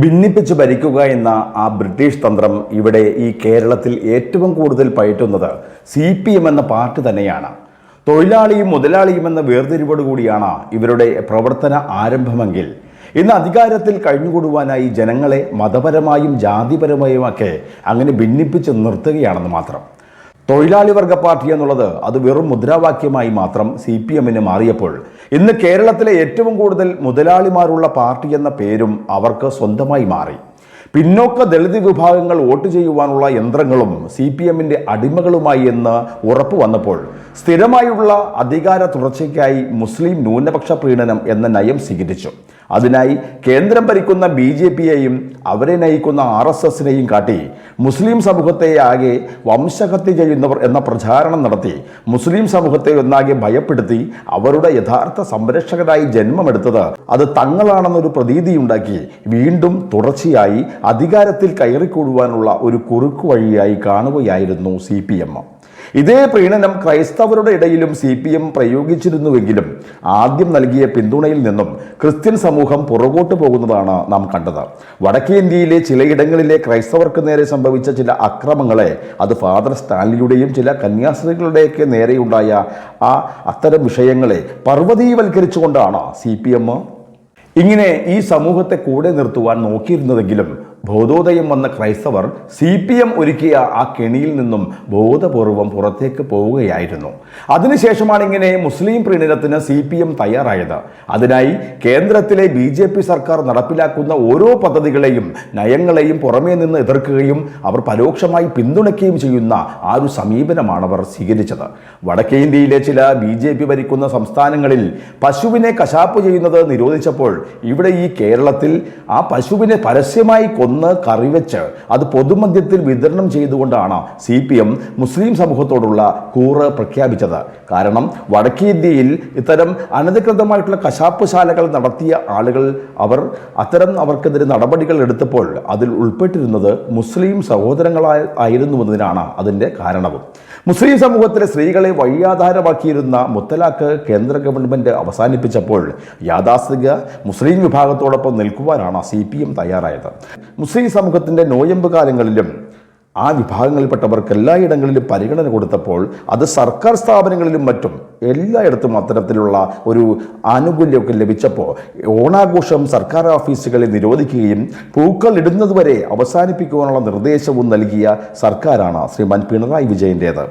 ഭിന്നിപ്പിച്ച് ഭരിക്കുക എന്ന ആ ബ്രിട്ടീഷ് തന്ത്രം ഇവിടെ ഈ കേരളത്തിൽ ഏറ്റവും കൂടുതൽ പയറ്റുന്നത് CPM എന്ന പാർട്ടി തന്നെയാണ്. തൊഴിലാളിയും മുതലാളിയും എന്ന വേർതിരിവോടുകൂടിയാണ് ഇവരുടെ പ്രവർത്തന ആരംഭമെങ്കിൽ ഇന്ന് അധികാരത്തിൽ കഴിഞ്ഞുകൂടുവാനായി ജനങ്ങളെ മതപരമായും ജാതിപരമായുമൊക്കെ അങ്ങനെ ഭിന്നിപ്പിച്ച് നിർത്തുകയാണെന്ന് മാത്രം. തൊഴിലാളി വർഗ പാർട്ടി എന്നുള്ളത് അത് വെറും മുദ്രാവാക്യമായി മാത്രം CPMന് മാറിയപ്പോൾ ഇന്ന് കേരളത്തിലെ ഏറ്റവും കൂടുതൽ മുതലാളിമാരുള്ള പാർട്ടി എന്ന പേരും അവർക്ക് സ്വന്തമായി മാറി. പിന്നോക്ക ദളിത് വിഭാഗങ്ങൾ വോട്ട് ചെയ്യുവാനുള്ള യന്ത്രങ്ങളും CPMന്റെ അടിമകളുമായി എന്ന് ഉറപ്പു വന്നപ്പോൾ സ്ഥിരമായുള്ള അധികാര തുടർച്ചയ്ക്കായി മുസ്ലിം ന്യൂനപക്ഷ പ്രീണനം എന്ന നയം സ്വീകരിച്ചു. അതിനായി കേന്ദ്രം ഭരിക്കുന്ന BJPയെയും അവരെ നയിക്കുന്ന RSSനെയും കാട്ടി മുസ്ലിം സമൂഹത്തെ ആകെ വംശഹത്യ ചെയ്യുന്നവർ എന്ന പ്രചാരണം നടത്തി മുസ്ലിം സമൂഹത്തെ ഒന്നാകെ ഭയപ്പെടുത്തി അവരുടെ യഥാർത്ഥ സംരക്ഷകരായി ജന്മമെടുത്തത് അത് തങ്ങളാണെന്നൊരു പ്രതീതിയുണ്ടാക്കി വീണ്ടും തുടർച്ചയായി അധികാരത്തിൽ കയറിക്കൂടുവാനുള്ള ഒരു കുറുക്കു വഴിയായി കാണുകയായിരുന്നു CPM. ഇതേ പ്രീണനം ക്രൈസ്തവരുടെ ഇടയിലും CPM പ്രയോഗിച്ചിരുന്നുവെങ്കിലും ആദ്യം നൽകിയ പിന്തുണയിൽ നിന്നും ക്രിസ്ത്യൻ സമൂഹം പുറകോട്ട് പോകുന്നതാണ് നാം കണ്ടത്. വടക്കേ ഇന്ത്യയിലെ ചിലയിടങ്ങളിലെ ക്രൈസ്തവർക്ക് നേരെ സംഭവിച്ച ചില അക്രമങ്ങളെ അത് ഫാദർ സ്റ്റാൻലിയുടെയും ചില കന്യാസ്ത്രീകളുടെയൊക്കെ നേരെയുണ്ടായ അത്തരം വിഷയങ്ങളെ പർവ്വതീവൽക്കരിച്ചുകൊണ്ടാണ് CPM ഇങ്ങനെ ഈ സമൂഹത്തെ കൂടെ നിർത്തുവാൻ നോക്കിയിരുന്നതെങ്കിലും ബോധോദയം വന്ന ക്രൈസ്തവർ CPM ഒരുക്കിയ ആ കെണിയിൽ നിന്നും ബോധപൂർവം പുറത്തേക്ക് പോവുകയായിരുന്നു. അതിനുശേഷമാണ് ഇങ്ങനെ മുസ്ലിം പ്രീണനത്തിന് CPM തയ്യാറായത്. അതിനായി കേന്ദ്രത്തിലെ BJP സർക്കാർ നടപ്പിലാക്കുന്ന ഓരോ പദ്ധതികളെയും നയങ്ങളെയും പുറമേ നിന്ന് എതിർക്കുകയും അവർ പരോക്ഷമായി പിന്തുണയ്ക്കുകയും ചെയ്യുന്ന ആ ഒരു സമീപനമാണ് അവർ സ്വീകരിച്ചത്. വടക്കേ ഇന്ത്യയിലെ ചില BJP ഭരിക്കുന്ന സംസ്ഥാനങ്ങളിൽ പശുവിനെ കശാപ്പ് ചെയ്യുന്നത് നിരോധിച്ചപ്പോൾ ഇവിടെ ഈ കേരളത്തിൽ ആ പശുവിനെ പരസ്യമായി കറിവെച്ച് അത് പൊതുമധ്യത്തിൽ വിതരണം ചെയ്തുകൊണ്ടാണ് CPM മുസ്ലിം സമൂഹത്തോടുള്ള കൂറ് പ്രഖ്യാപിച്ചത്. കാരണം വടക്കേ ഇന്ത്യയിൽ ഇത്തരം അനധികൃതമായിട്ടുള്ള കശാപ്പ് ശാലകൾ നടത്തിയ ആളുകൾ അവർക്കെതിരെ നടപടികൾ എടുത്തപ്പോൾ അതിൽ ഉൾപ്പെട്ടിരുന്നത് മുസ്ലിം സഹോദരങ്ങളായിരുന്നുവെന്നതിനാണ് അതിൻ്റെ കാരണവും. മുസ്ലിം സമൂഹത്തിലെ സ്ത്രീകളെ വഴിയാധാരമാക്കിയിരുന്ന മുത്തലാഖ് കേന്ദ്ര ഗവൺമെൻറ് അവസാനിപ്പിച്ചപ്പോൾ യാഥാസ്ഥിക മുസ്ലിം വിഭാഗത്തോടൊപ്പം നിൽക്കുവാനാണ് CPM തയ്യാറായത്. മുസ്ലിം സമൂഹത്തിൻ്റെ നോയമ്പ് കാലങ്ങളിലും ആ വിഭാഗങ്ങളിൽപ്പെട്ടവർക്ക് എല്ലായിടങ്ങളിലും പരിഗണന കൊടുത്തപ്പോൾ അത് സർക്കാർ സ്ഥാപനങ്ങളിലും മറ്റും എല്ലായിടത്തും അത്തരത്തിലുള്ള ഒരു ആനുകൂല്യമൊക്കെ ലഭിച്ചപ്പോൾ ഓണാഘോഷം സർക്കാർ ഓഫീസുകളിൽ നിരോധിക്കുകയും പൂക്കൾ ഇടുന്നതുവരെ അവസാനിപ്പിക്കുവാനുള്ള നിർദ്ദേശവും നൽകിയ സർക്കാരാണ് ശ്രീമാൻ പിണറായി വിജയൻ്റേത്.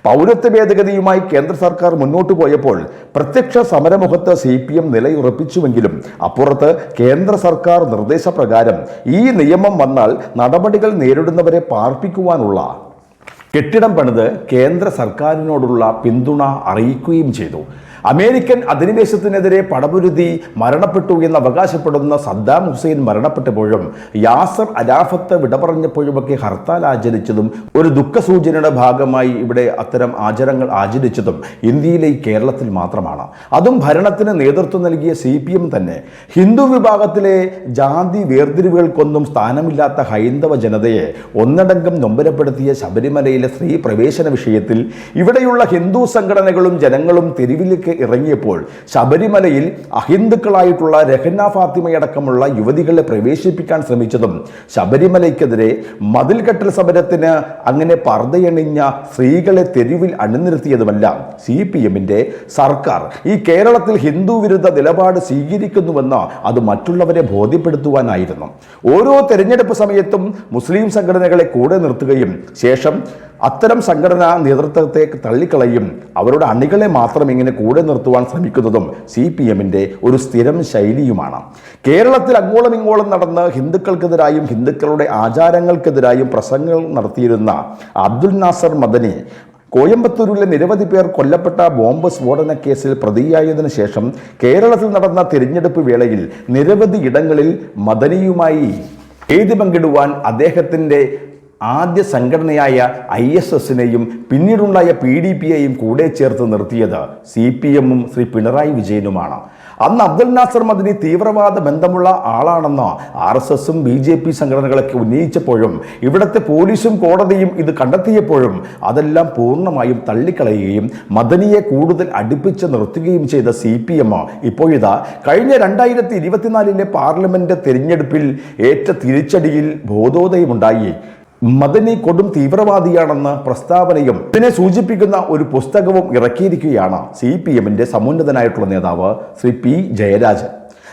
പൗരത്വ ഭേദഗതിയുമായി കേന്ദ്ര സർക്കാർ മുന്നോട്ട് പോയപ്പോൾ പ്രത്യക്ഷ സമരമുഖത്ത് CPM നിലയുറപ്പിച്ചുവെങ്കിലും അപ്പുറത്ത് കേന്ദ്ര സർക്കാർ നിർദ്ദേശപ്രകാരം ഈ നിയമം വന്നാൽ നടപടികൾ നേരിടുന്നവരെ പാർപ്പിക്കുവാനുള്ള കെട്ടിടം പണിത് കേന്ദ്ര സർക്കാരിനോടുള്ള പിന്തുണ അറിയിക്കുകയും ചെയ്തു. അമേരിക്കൻ അധിനിവേശത്തിനെതിരെ പടപൊരുതി മരണപ്പെട്ടു എന്ന് അവകാശപ്പെടുന്ന സദ്ദാം ഹുസൈൻ മരണപ്പെട്ടപ്പോഴും യാസർ അരാഫത്ത് വിട പറഞ്ഞപ്പോഴുമൊക്കെ ഹർത്താൽ ആചരിച്ചതും ഒരു ദുഃഖസൂചനയുടെ ഭാഗമായി ഇവിടെ അത്തരം ആചാരങ്ങൾ ആചരിച്ചതും ഇന്ത്യയിലെ കേരളത്തിൽ മാത്രമാണ്. അതും ഭരണത്തിന് നേതൃത്വം നൽകിയ CPM തന്നെ. ഹിന്ദു വിഭാഗത്തിലെ ജാതി വേർതിരിവുകൾക്കൊന്നും സ്ഥാനമില്ലാത്ത ഹൈന്ദവ ജനതയെ ഒന്നടങ്കം നൊമ്പരപ്പെടുത്തിയ ശബരിമലയിലെ സ്ത്രീ പ്രവേശന വിഷയത്തിൽ ഇവിടെയുള്ള ഹിന്ദു സംഘടനകളും ജനങ്ങളും തെരുവിലേക്ക് ഇറങ്ങിയപ്പോൾ ശബരിമലയിൽ അഹിന്ദുക്കളായിട്ടുള്ള രഹന ഫാത്തിമയടക്കമുള്ള യുവതികളെ പ്രവേശിപ്പിക്കാൻ ശ്രമിച്ചതും ശബരിമലയ്ക്കെതിരെ മതിൽകെട്ടൽ സമരത്തിന് അങ്ങനെ പർദ്ദയണിഞ്ഞ സ്ത്രീകളെ തെരുവിൽ അണിനിരത്തിയതുമെല്ലാം CPMന്റെ സർക്കാർ ഈ കേരളത്തിൽ ഹിന്ദു വിരുദ്ധ നിലപാട് സ്വീകരിക്കുന്നുവെന്ന് അത് മറ്റുള്ളവരെ ബോധ്യപ്പെടുത്തുവാനായിരുന്നു. ഓരോ തെരഞ്ഞെടുപ്പ് സമയത്തും മുസ്ലിം സംഘടനകളെ കൂടെ നിർത്തുകയും ശേഷം അത്തരം സംഘടനാ നേതൃത്വത്തെ തള്ളിക്കളയും അവരുടെ അണികളെ മാത്രം ഇങ്ങനെ കൂടെ നിർത്തുവാൻ ശ്രമിക്കുന്നതും CPMന്റെ ഒരു സ്ഥിരം ശൈലിയുമാണ്. കേരളത്തിൽ അങ്ങോളം ഇങ്ങോളം നടന്ന് ഹിന്ദുക്കൾക്കെതിരായും ഹിന്ദുക്കളുടെ ആചാരങ്ങൾക്കെതിരായും പ്രസംഗങ്ങൾ നടത്തിയിരുന്ന അബ്ദുൽ നാസർ മദനി കോയമ്പത്തൂരിലെ നിരവധി പേർ കൊല്ലപ്പെട്ട ബോംബ് സ്ഫോടന കേസിൽ പ്രതിയായതിനു ശേഷം കേരളത്തിൽ നടന്ന തിരഞ്ഞെടുപ്പ് വേളയിൽ നിരവധി ഇടങ്ങളിൽ മദനിയുമായി വേദി പങ്കിടുവാൻ അദ്ദേഹത്തിൻ്റെ ആദ്യ സംഘടനയായ ISSനെയും പിന്നീടുണ്ടായ PDPയെയും കൂടെ ചേർത്ത് നിർത്തിയത് CPMും ശ്രീ പിണറായി വിജയനുമാണ്. അന്ന് അബ്ദുൽ നാസർ മദനി തീവ്രവാദ ബന്ധമുള്ള ആളാണെന്ന് RSSും BJP സംഘടനകളൊക്കെ ഉന്നയിച്ചപ്പോഴും ഇവിടുത്തെ പോലീസും കോടതിയും ഇത് കണ്ടെത്തിയപ്പോഴും അതെല്ലാം പൂർണ്ണമായും തള്ളിക്കളയുകയും മദനിയെ കൂടുതൽ അടുപ്പിച്ച് നിർത്തുകയും ചെയ്ത CPM ഇപ്പോഴിതാ കഴിഞ്ഞ 2024 പാർലമെന്റ് തെരഞ്ഞെടുപ്പിൽ ഏറ്റ തിരിച്ചടിയിൽ ബോധോദയമുണ്ടായി. മദനി കൊടും തീവ്രവാദിയാണെന്ന പ്രസ്താവനയും ഇതിനെ സൂചിപ്പിക്കുന്ന ഒരു പുസ്തകവും ഇറക്കിയിരിക്കുകയാണ് CPMന്റെ സമുന്നതനായിട്ടുള്ള നേതാവ് ശ്രീ P. ജയരാജൻ.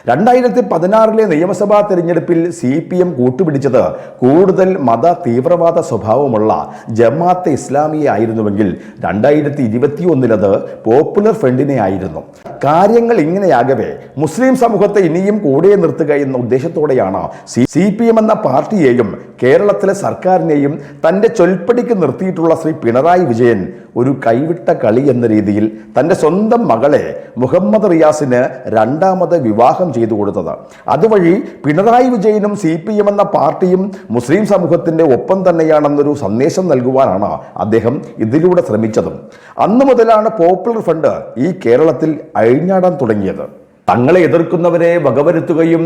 2016 നിയമസഭാ തെരഞ്ഞെടുപ്പിൽ CPM കൂട്ടുപിടിച്ചത് കൂടുതൽ മത തീവ്രവാദ സ്വഭാവമുള്ള ജമാഅത്തെ ഇസ്ലാമിയെ ആയിരുന്നുവെങ്കിൽ 2021 അത് പോപ്പുലർ ഫ്രണ്ടിനെ ആയിരുന്നു. കാര്യങ്ങൾ ഇങ്ങനെയാകവേ മുസ്ലിം സമൂഹത്തെ ഇനിയും കൂടെ നിർത്തുക എന്ന ഉദ്ദേശത്തോടെയാണ് CPM എന്ന പാർട്ടിയെയും കേരളത്തിലെ സർക്കാരിനെയും തൻ്റെ ചൊൽപ്പടിക്ക് നിർത്തിയിട്ടുള്ള ശ്രീ പിണറായി വിജയൻ ഒരു കൈവിട്ട കളി എന്ന രീതിയിൽ തൻ്റെ സ്വന്തം മകളെ മുഹമ്മദ് റിയാസിന് രണ്ടാമത് വിവാഹം ചെയ്തു കൊടുത്തത്. അതുവഴി പിണറായി വിജയനും CPM എന്ന പാർട്ടിയും മുസ്ലിം സമൂഹത്തിൻ്റെ ഒപ്പം തന്നെയാണെന്നൊരു സന്ദേശം നൽകുവാനാണ് അദ്ദേഹം ഇതിലൂടെ ശ്രമിച്ചതും. അന്നു മുതലാണ് പോപ്പുലർ ഫ്രണ്ട് ഈ കേരളത്തിൽ അഴിഞ്ഞാടാൻ തുടങ്ങിയത്. തങ്ങളെ എതിർക്കുന്നവരെ വകവരുത്തുകയും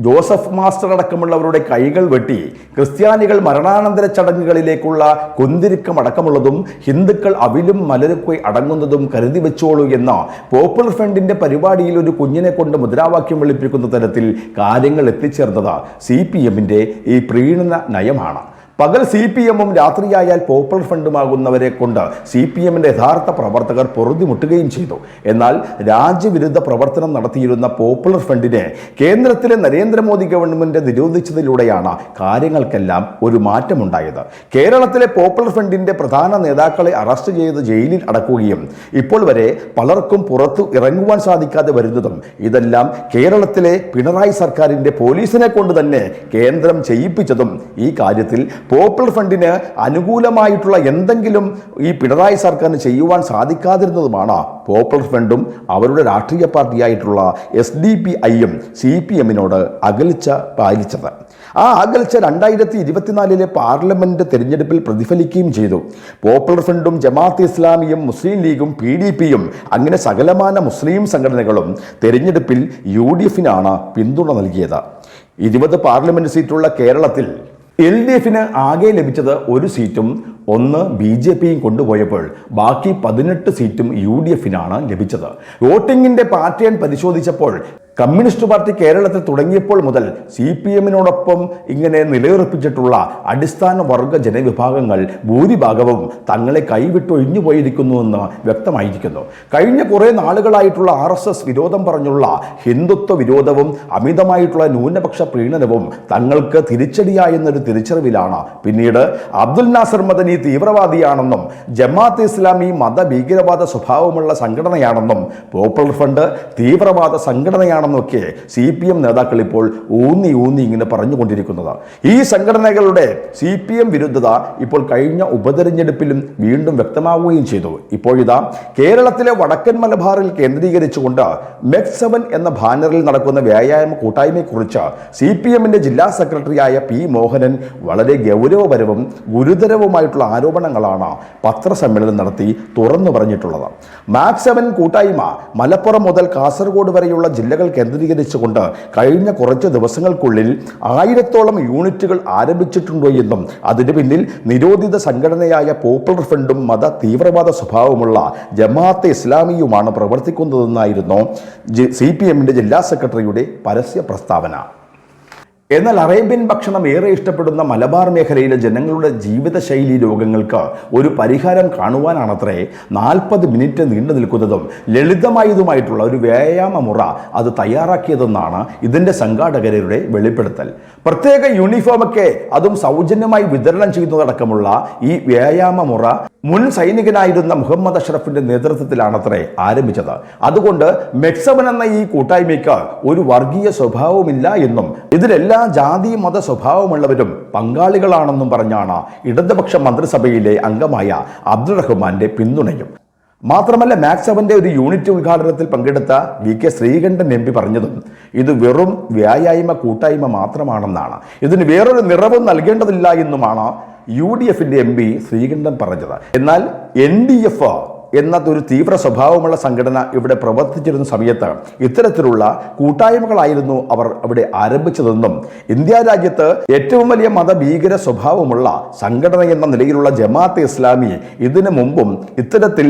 ജോസഫ് മാസ്റ്റർ അടക്കമുള്ളവരുടെ കൈകൾ വെട്ടി ക്രിസ്ത്യാനികൾ മരണാനന്തര ചടങ്ങുകളിലേക്കുള്ള കുന്തിരിക്കം അടക്കമുള്ളതും ഹിന്ദുക്കൾ അവിലും മലരൊക്കെ അടങ്ങുന്നതും കരുതി വെച്ചോളൂ എന്ന പോപ്പുലർ ഫ്രണ്ടിന്റെ പരിപാടിയിൽ ഒരു കുഞ്ഞിനെ കൊണ്ട് മുദ്രാവാക്യം വിളിപ്പിക്കുന്ന തരത്തിൽ കാര്യങ്ങൾ എത്തിച്ചേർന്നത് CPMന്റെ ഈ പ്രീണന നയമാണ്. പകൽ CPMും രാത്രിയായാൽ പോപ്പുലർ ഫ്രണ്ടുമാകുന്നവരെ കൊണ്ട് CPMന്റെ യഥാർത്ഥ പ്രവർത്തകർ പൊറുതിമുട്ടുകയും ചെയ്തു. എന്നാൽ രാജ്യവിരുദ്ധ പ്രവർത്തനം നടത്തിയിരുന്ന പോപ്പുലർ ഫ്രണ്ടിനെ കേന്ദ്രത്തിലെ നരേന്ദ്രമോദി ഗവൺമെന്റ് നിരോധിച്ചതിലൂടെയാണ് കാര്യങ്ങൾക്കെല്ലാം ഒരു മാറ്റമുണ്ടായത്. കേരളത്തിലെ പോപ്പുലർ ഫ്രണ്ടിന്റെ പ്രധാന നേതാക്കളെ അറസ്റ്റ് ചെയ്ത് ജയിലിൽ അടക്കുകയും ഇപ്പോൾ വരെ പലർക്കും പുറത്തു ഇറങ്ങുവാൻ സാധിക്കാതെ വരുന്നതും ഇതെല്ലാം കേരളത്തിലെ പിണറായി സർക്കാരിന്റെ പോലീസിനെ കൊണ്ട് തന്നെ കേന്ദ്രം ചെയ്യിപ്പിച്ചതും ഈ കാര്യത്തിൽ പോപ്പുലർ ഫ്രണ്ടിന് അനുകൂലമായിട്ടുള്ള എന്തെങ്കിലും ഈ പിണറായി സർക്കാരിന് ചെയ്യുവാൻ സാധിക്കാതിരുന്നതുമാണ് പോപ്പുലർ ഫ്രണ്ടും അവരുടെ രാഷ്ട്രീയ പാർട്ടിയായിട്ടുള്ള SDPIയും CPMനോട് അകൽച്ച പാലിച്ചത്. ആ അകൽച്ച 2024 പാർലമെന്റ് തെരഞ്ഞെടുപ്പിൽ പ്രതിഫലിക്കുകയും ചെയ്തു. പോപ്പുലർ ഫ്രണ്ടും ജമാഅത്തെ ഇസ്ലാമിയും മുസ്ലിം ലീഗും PDPയും അങ്ങനെ സകലമാന മുസ്ലിം സംഘടനകളും തെരഞ്ഞെടുപ്പിൽ UDFനാണ് പിന്തുണ നൽകിയത്. 20 പാർലമെന്റ് സീറ്റുള്ള കേരളത്തിൽ LDFന് ആകെ ലഭിച്ചത് ഒരു സീറ്റും 1 BJPയും കൊണ്ടുപോയപ്പോൾ ബാക്കി 18 സീറ്റും UDFനാണ് ലഭിച്ചത്. വോട്ടിങ്ങിന്റെ പാറ്റേൺ പരിശോധിച്ചപ്പോൾ കമ്മ്യൂണിസ്റ്റ് പാർട്ടി കേരളത്തിൽ തുടങ്ങിയപ്പോൾ മുതൽ CPMനോടൊപ്പം ഇങ്ങനെ നിലയുറപ്പിച്ചിട്ടുള്ള അടിസ്ഥാന വർഗ ജനവിഭാഗങ്ങൾ ഭൂരിഭാഗവും തങ്ങളെ കൈവിട്ടൊഴിഞ്ഞു പോയിരിക്കുന്നുവെന്ന് വ്യക്തമായിരിക്കുന്നു. കഴിഞ്ഞ കുറേ നാളുകളായിട്ടുള്ള RSS വിരോധം പറഞ്ഞുള്ള ഹിന്ദുത്വ വിരോധവും അമിതമായിട്ടുള്ള ന്യൂനപക്ഷ പ്രീണനവും തങ്ങൾക്ക് തിരിച്ചടിയായെന്നൊരു തിരിച്ചറിവിലാണ് പിന്നീട് അബ്ദുൽ നാസർ മദനി തീവ്രവാദിയാണെന്നും ജമാഅത്തെ ഇസ്ലാമി മതഭീകരവാദ സ്വഭാവമുള്ള സംഘടനയാണെന്നും പോപ്പുലർ ഫ്രണ്ട് തീവ്രവാദ സംഘടനയാണ് ൊക്കെ CPM നേതാക്കൾ ഇപ്പോൾ ഊന്നി ഇങ്ങനെ പറഞ്ഞുകൊണ്ടിരിക്കുന്നത്. ഈ സംഘടനകളുടെ CPM വിരുദ്ധത ഇപ്പോൾ കഴിഞ്ഞ ഉപതെരഞ്ഞെടുപ്പിലും വീണ്ടും വ്യക്തമാവുകയും ചെയ്തു. ഇപ്പോഴിതാ കേരളത്തിലെ വടക്കൻ മലബാറിൽ കേന്ദ്രീകരിച്ചുകൊണ്ട് MEC7 എന്ന ബാനറിൽ നടക്കുന്ന വ്യായാമ കൂട്ടായ്മയെക്കുറിച്ച് CPMന്റെ ജില്ലാ സെക്രട്ടറിയായ P. മോഹനൻ വളരെ ഗൗരവപരവും ഗുരുതരവുമായിട്ടുള്ള ആരോപണങ്ങളാണ് പത്രസമ്മേളനം നടത്തി തുറന്നു പറഞ്ഞിട്ടുള്ളത്. MEC7 കൂട്ടായ്മ മലപ്പുറം മുതൽ കാസർഗോഡ് വരെയുള്ള ജില്ലകൾ കേന്ദ്രീകരിച്ചുകൊണ്ട് കഴിഞ്ഞ കുറച്ച് ദിവസങ്ങൾക്കുള്ളിൽ 1000ഓളം യൂണിറ്റുകൾ ആരംഭിച്ചിട്ടുണ്ടോ എന്നും അതിന് പിന്നിൽ നിരോധിത സംഘടനയായ പോപ്പുലർ ഫ്രണ്ടും മത തീവ്രവാദ സ്വഭാവമുള്ള ജമാഅത്തെ ഇസ്ലാമിയുമാണ് പ്രവർത്തിക്കുന്നതെന്നായിരുന്നു CPMന്റെ ജില്ലാ സെക്രട്ടറിയുടെ പരസ്യ പ്രസ്താവന. എന്നാൽ അറേബ്യൻ ഭക്ഷണം ഏറെ ഇഷ്ടപ്പെടുന്ന മലബാർ മേഖലയിലെ ജനങ്ങളുടെ ജീവിതശൈലി രോഗങ്ങൾക്ക് ഒരു പരിഹാരം കാണുവാനാണത്രേ 40 മിനിറ്റ് നീണ്ടു നിൽക്കുന്നതും ലളിതമായതുമായിട്ടുള്ള ഒരു വ്യായാമ മുറ അത് തയ്യാറാക്കിയതെന്നാണ് ഇതിൻ്റെ സംഘാടകരുടെ വെളിപ്പെടുത്തൽ. പ്രത്യേക യൂണിഫോമൊക്കെ അതും സൗജന്യമായി വിതരണം ചെയ്യുന്നതടക്കമുള്ള ഈ വ്യായാമ മുറ മുൻ സൈനികനായിരുന്ന മുഹമ്മദ് അഷ്റഫിന്റെ നേതൃത്വത്തിലാണത്രേ ആരംഭിച്ചത്. അതുകൊണ്ട് MEC7 എന്ന ഈ കൂട്ടായ്മയ്ക്ക് ഒരു വർഗീയ സ്വഭാവമില്ല എന്നും ഇതിലെല്ലാ ജാതി മത സ്വഭാവമുള്ളവരും പങ്കാളികളാണെന്നും പറഞ്ഞാണ് ഇടതുപക്ഷ മന്ത്രിസഭയിലെ അംഗമായ അബ്ദുൾ റഹ്മാന്റെ പിന്തുണയും. മാത്രമല്ല MEC7ന്റെ ഒരു യൂണിറ്റ് ഉദ്ഘാടനത്തിൽ പങ്കെടുത്ത VK ശ്രീകണ്ഠൻ MP പറഞ്ഞതും ഇത് വെറും വ്യായാമ കൂട്ടായ്മ മാത്രമാണെന്നാണ്. ഇതിന് വേറൊരു നിറവും നൽകേണ്ടതില്ല എന്നുമാണ് UDFന്റെ MP ശ്രീകണ്ഠൻ പറഞ്ഞത്. എന്നാൽ NDF എന്നതൊരു തീവ്ര സ്വഭാവമുള്ള സംഘടന ഇവിടെ പ്രവർത്തിച്ചിരുന്ന സമയത്ത് ഇത്തരത്തിലുള്ള കൂട്ടായ്മകളായിരുന്നു അവർ അവിടെ ആരംഭിച്ചതെന്നും ഇന്ത്യ രാജ്യത്ത് ഏറ്റവും വലിയ മതഭീകര സ്വഭാവമുള്ള സംഘടന എന്ന നിലയിലുള്ള ജമാഅത്തെ ഇസ്ലാമി ഇതിനു മുമ്പും ഇത്തരത്തിൽ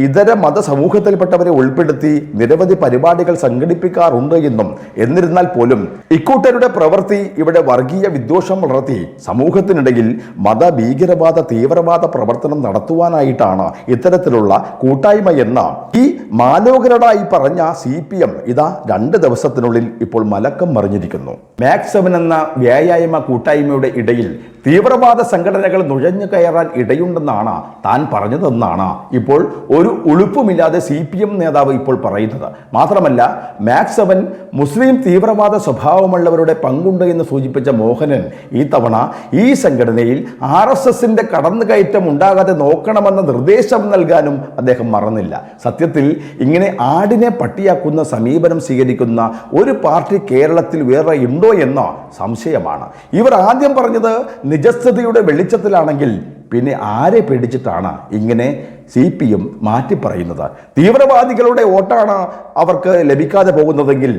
ഇതര മതസമൂഹത്തിൽപ്പെട്ടവരെ ഉൾപ്പെടുത്തി നിരവധി പരിപാടികൾ സംഘടിപ്പിക്കാറുണ്ട് എന്നും എന്നിരുന്നാൽ പോലും ഇക്കൂട്ടരുടെ പ്രവൃത്തി ഇവിടെ വർഗീയ വിദ്വേഷം വളർത്തി സമൂഹത്തിനിടയിൽ മതഭീകരവാദ തീവ്രവാദ പ്രവർത്തനം നടത്തുവാനായിട്ടാണ് ഇത്തരത്തിലുള്ള കൂട്ടായ്മ എന്ന ഈ മാലോകരടായി പറഞ്ഞ CPM ഇതാ 2 ദിവസത്തിനുള്ളിൽ ഇപ്പോൾ മലക്കം മറിഞ്ഞിരിക്കുന്നു. മാക്സ് 7 എന്ന വ്യായാമ കൂട്ടായ്മയുടെ ഇടയിൽ തീവ്രവാദ സംഘടനകൾ നുഴഞ്ഞു കയറാൻ ഇടയുണ്ടെന്നാണ് താൻ പറഞ്ഞതെന്നാണ് ഇപ്പോൾ ഒരു ഉളുപ്പുമില്ലാതെ CPM നേതാവ് ഇപ്പോൾ പറയുന്നത്. മാത്രമല്ല മാക്സ് 7 മുസ്ലിം തീവ്രവാദ സ്വഭാവമുള്ളവരുടെ പങ്കുണ്ട് എന്ന് സൂചിപ്പിച്ച മോഹനൻ ഈ തവണ ഈ സംഘടനയിൽ RSSന്റെ കടന്നുകയറ്റം ഉണ്ടാകാതെ നോക്കണമെന്ന നിർദ്ദേശം നൽകാനും അദ്ദേഹം മറന്നില്ല. സത്യത്തിൽ ഇങ്ങനെ ആടിനെ പട്ടിയാക്കുന്ന സമീപനം സ്വീകരിക്കുന്ന ഒരു പാർട്ടി കേരളത്തിൽ വേറെ ഉണ്ടോ എന്ന സംശയമാണ്. ഇവർ ആദ്യം പറഞ്ഞത് നിജസ്ഥിതിയുടെ വെളിച്ചത്തിലാണെങ്കിൽ പിന്നെ ആരെ പേടിച്ചിട്ടാണ് ഇങ്ങനെ CPM മാറ്റി പറയുന്നത്? തീവ്രവാദികളുടെ വോട്ടാണ് അവർക്ക് ലഭിക്കാതെ പോകുന്നതെങ്കിൽ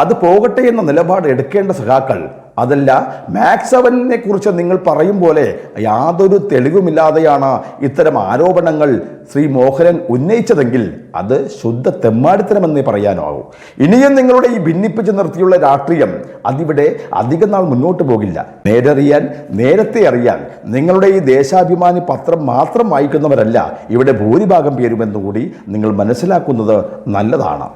അത് പോകട്ടെ എന്ന നിലപാട് എടുക്കേണ്ട സഖാക്കൾ അതല്ല. മാക്സ് 7നെ കുറിച്ച് നിങ്ങൾ പറയും പോലെ യാതൊരു തെളിവുമില്ലാതെയാണ് ഇത്തരം ആരോപണങ്ങൾ ശ്രീ മോഹനൻ ഉന്നയിച്ചതെങ്കിൽ അത് ശുദ്ധ തെമ്മാടിത്തരമെന്നേ പറയാനാവൂ. ഇനിയും നിങ്ങളുടെ ഈ ഭിന്നിപ്പിച്ച് നിർത്തിയുള്ള രാഷ്ട്രീയം അതിവിടെ അധിക നാൾ മുന്നോട്ട് പോകില്ല. നേരറിയാൻ നേരത്തെ അറിയാൻ നിങ്ങളുടെ ഈ ദേശാഭിമാനി പത്രം മാത്രം വായിക്കുന്നവരല്ല ഇവിടെ ഭൂരിഭാഗം പേരുമെന്നുകൂടി നിങ്ങൾ മനസ്സിലാക്കുന്നത് നല്ലതാണ്.